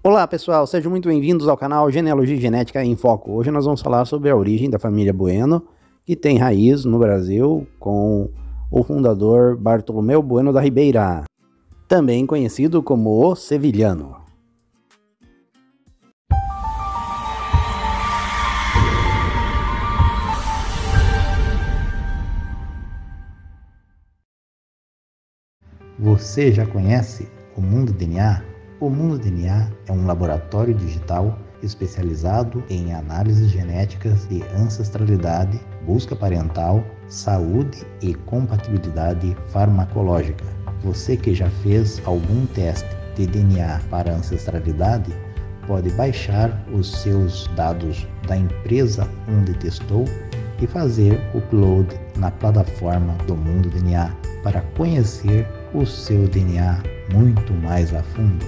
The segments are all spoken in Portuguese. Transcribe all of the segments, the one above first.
Olá pessoal, sejam muito bem-vindos ao canal Genealogia e Genética em Foco. Hoje nós vamos falar sobre a origem da família Bueno, que tem raiz no Brasil com o fundador Bartolomeu Bueno da Ribeira, também conhecido como o Sevilhano. Você já conhece o Mundo DNA? O Mundo DNA é um laboratório digital especializado em análises genéticas de ancestralidade, busca parental, saúde e compatibilidade farmacológica. Você que já fez algum teste de DNA para ancestralidade, pode baixar os seus dados da empresa onde testou e fazer upload na plataforma do Mundo DNA para conhecer o seu DNA muito mais a fundo.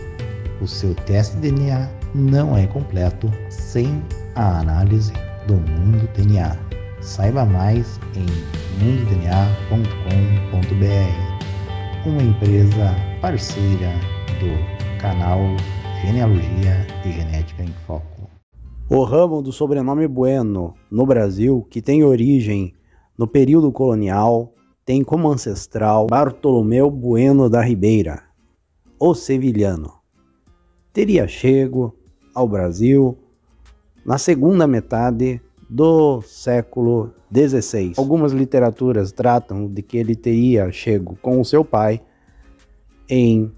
O seu teste de DNA não é completo sem a análise do Mundo DNA. Saiba mais em mundodna.com.br, uma empresa parceira do canal Genealogia e Genética em Foco. O ramo do sobrenome Bueno no Brasil, que tem origem no período colonial, tem como ancestral Bartolomeu Bueno da Ribeira, o Sevilhano. Teria chego ao Brasil na segunda metade do século XVI. Algumas literaturas tratam de que ele teria chego com o seu pai em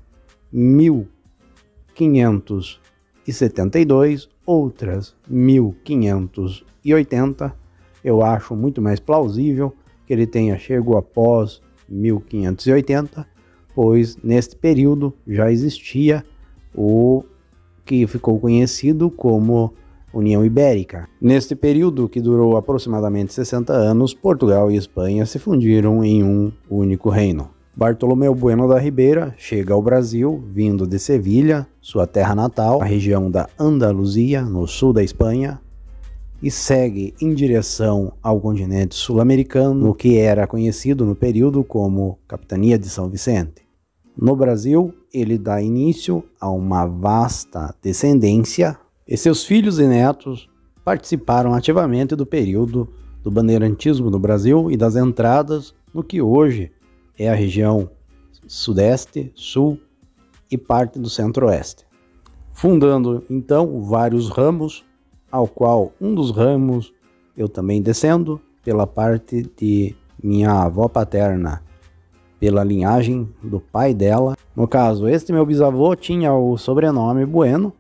1572, outras 1580. Eu acho muito mais plausível que ele tenha chego após 1580, pois neste período já existia o que ficou conhecido como União Ibérica. Neste período, que durou aproximadamente 60 anos, Portugal e Espanha se fundiram em um único reino. Bartolomeu Bueno da Ribeira chega ao Brasil vindo de Sevilha, sua terra natal, a região da Andaluzia, no sul da Espanha, e segue em direção ao continente sul-americano, no que era conhecido no período como Capitania de São Vicente. No Brasil, ele dá início a uma vasta descendência e seus filhos e netos participaram ativamente do período do bandeirantismo no Brasil e das entradas no que hoje é a região sudeste, sul e parte do centro-oeste, fundando então vários ramos, ao qual um dos ramos eu também descendo pela parte de minha avó paterna, pela linhagem do pai dela. No caso, este meu bisavô tinha o sobrenome Bueno,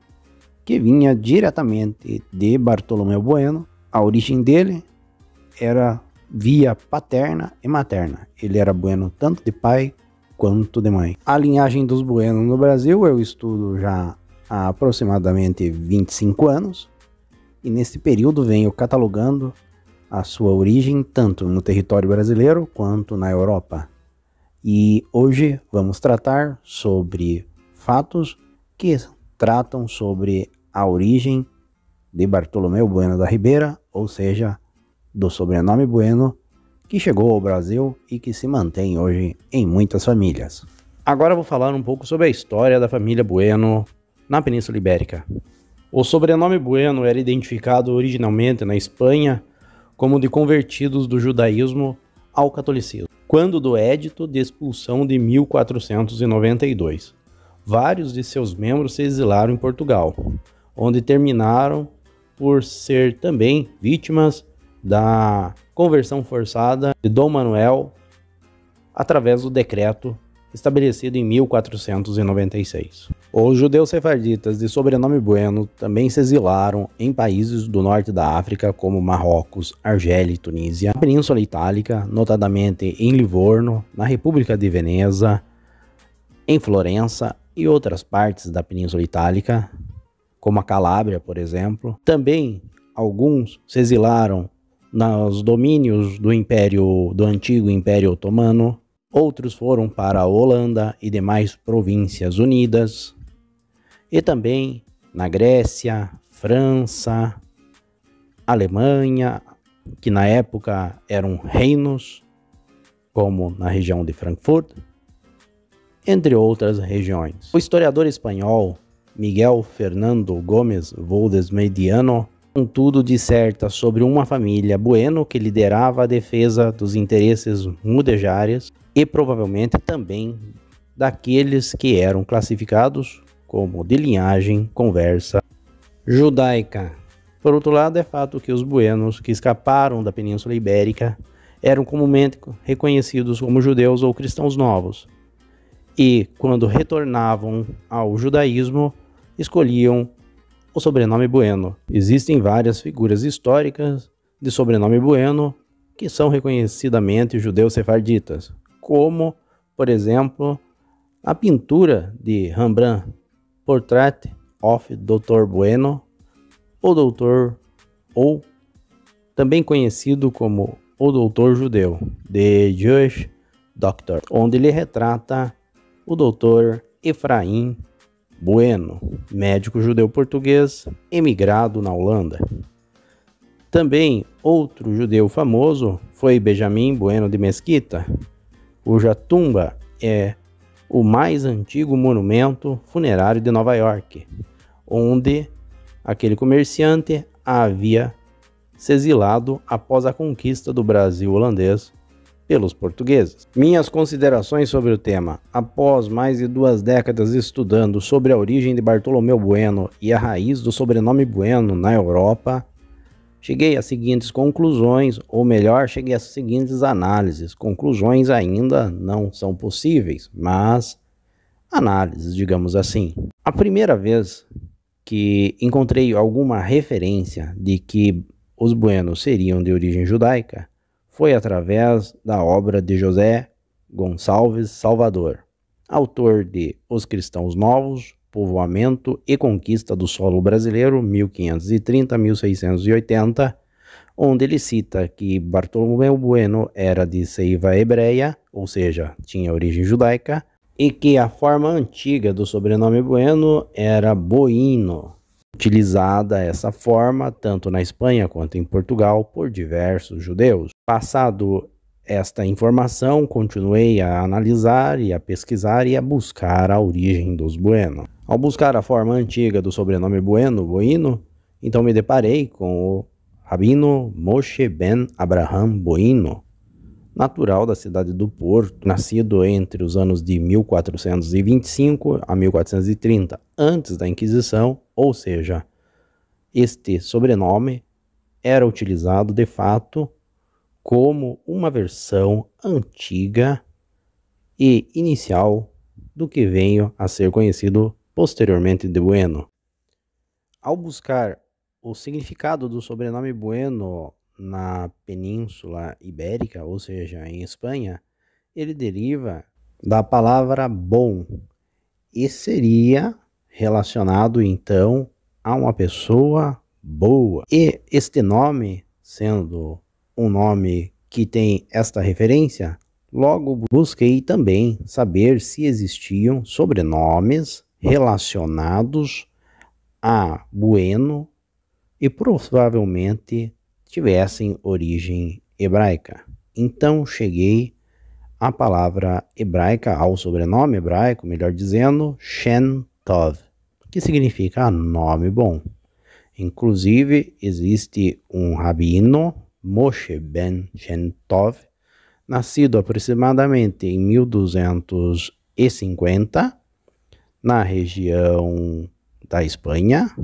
que vinha diretamente de Bartolomeu Bueno. A origem dele era via paterna e materna. Ele era Bueno tanto de pai quanto de mãe. A linhagem dos Bueno no Brasil eu estudo já há aproximadamente 25 anos. E nesse período venho catalogando a sua origem tanto no território brasileiro quanto na Europa. E hoje vamos tratar sobre fatos que tratam sobre a origem de Bartolomeu Bueno da Ribeira, ou seja, do sobrenome Bueno, que chegou ao Brasil e que se mantém hoje em muitas famílias. Agora vou falar um pouco sobre a história da família Bueno na Península Ibérica. O sobrenome Bueno era identificado originalmente na Espanha como de convertidos do judaísmo ao catolicismo, quando do Edito de Expulsão de 1492. Vários de seus membros se exilaram em Portugal, onde terminaram por ser também vítimas da conversão forçada de Dom Manuel através do decreto estabelecido em 1496. Os judeus sefarditas de sobrenome Bueno também se exilaram em países do norte da África como Marrocos, Argélia e Tunísia, na Península Itálica, notadamente em Livorno, na República de Veneza, em Florença e outras partes da Península Itálica, como a Calábria, por exemplo. Também alguns se exilaram nos domínios do antigo Império Otomano. Outros foram para a Holanda e demais províncias unidas, e também na Grécia, França, Alemanha, que na época eram reinos, como na região de Frankfurt, entre outras regiões. O historiador espanhol Miguel Fernando Gomes Voldes Mediano, contudo disserta sobre uma família Bueno que liderava a defesa dos interesses mudejares e provavelmente também daqueles que eram classificados como de linhagem conversa judaica. Por outro lado, é fato que os buenos que escaparam da Península Ibérica eram comumente reconhecidos como judeus ou cristãos novos, e quando retornavam ao judaísmo, escolhiam o sobrenome Bueno. Existem várias figuras históricas de sobrenome Bueno que são reconhecidamente judeus sefarditas, como, por exemplo, a pintura de Rembrandt, Portrait of Dr. Bueno, o Doutor, ou também conhecido como o Doutor Judeu, The Jewish Doctor, onde ele retrata o Dr. Efraim Bueno, médico judeu português emigrado na Holanda. Também outro judeu famoso foi Benjamin Bueno de Mesquita, cuja tumba é o mais antigo monumento funerário de Nova York, onde aquele comerciante havia se exilado após a conquista do Brasil holandês pelos portugueses. Minhas considerações sobre o tema. Após mais de 2 décadas estudando sobre a origem de Bartolomeu Bueno e a raiz do sobrenome Bueno na Europa, cheguei às seguintes conclusões, ou melhor, cheguei às seguintes análises. Conclusões ainda não são possíveis, mas análises, digamos assim. A primeira vez que encontrei alguma referência de que os Buenos seriam de origem judaica foi através da obra de José Gonçalves Salvador, autor de Os Cristãos Novos, Povoamento e Conquista do Solo Brasileiro, 1530-1680, onde ele cita que Bartolomeu Bueno era de seiva hebreia, ou seja, tinha origem judaica, e que a forma antiga do sobrenome Bueno era Boino, utilizada essa forma tanto na Espanha quanto em Portugal por diversos judeus. Passado esta informação, continuei a analisar e a pesquisar e a buscar a origem dos Bueno. Ao buscar a forma antiga do sobrenome Bueno, Boino, então me deparei com o Rabino Moshe Ben Abraham Boino, natural da cidade do Porto, nascido entre os anos de 1425 a 1430, antes da Inquisição, ou seja, este sobrenome era utilizado de fato como uma versão antiga e inicial do que veio a ser conhecido posteriormente de Bueno. Ao buscar o significado do sobrenome Bueno na Península Ibérica, ou seja, em Espanha, ele deriva da palavra bom e seria relacionado então a uma pessoa boa. E este nome, sendo um nome que tem esta referência, logo busquei também saber se existiam sobrenomes relacionados a Bueno e provavelmente tivessem origem hebraica. Então cheguei à palavra hebraica, ao sobrenome hebraico, melhor dizendo, Shem Tov, que significa nome bom. Inclusive, existe um rabino, Moshe Ben Shem Tov, nascido aproximadamente em 1250, na região da Espanha,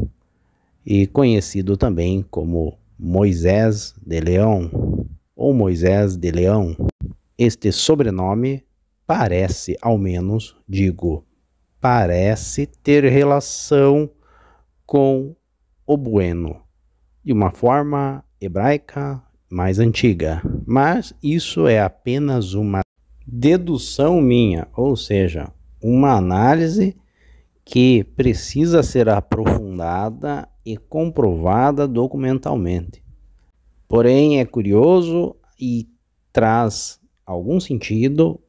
e conhecido também como Moisés de Leão, ou Moisés de Leão. Este sobrenome parece, ao menos, parece ter relação com o Bueno, de uma forma hebraica mais antiga, mas isso é apenas uma dedução minha, ou seja, uma análise que precisa ser aprofundada e comprovada documentalmente. Porém, é curioso e traz algum sentido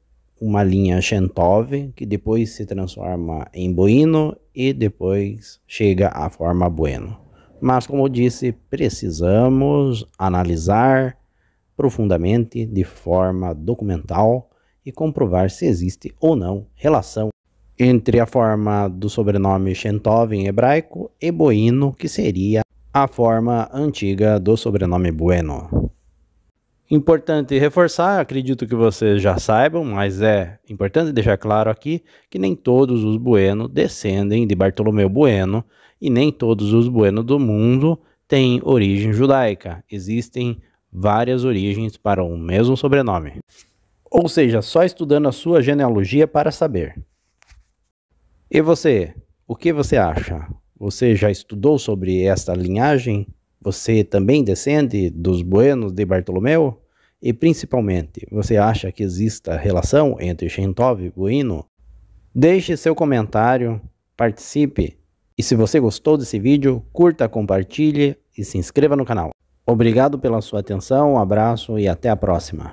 uma linha Shem Tov, que depois se transforma em Boino e depois chega à forma Bueno. Mas, como eu disse, precisamos analisar profundamente, de forma documental, e comprovar se existe ou não relação entre a forma do sobrenome Shentov em hebraico e Bueno, que seria a forma antiga do sobrenome Bueno. Importante reforçar, acredito que vocês já saibam, mas é importante deixar claro aqui que nem todos os Bueno descendem de Bartolomeu Bueno e nem todos os Bueno do mundo têm origem judaica. Existem várias origens para o mesmo sobrenome. Ou seja, só estudando a sua genealogia para saber. E você, o que você acha? Você já estudou sobre esta linhagem? Você também descende dos Buenos de Bartolomeu? E principalmente, você acha que exista relação entre Shentov e Bueno? Deixe seu comentário, participe e se você gostou desse vídeo, curta, compartilhe e se inscreva no canal. Obrigado pela sua atenção, um abraço e até a próxima.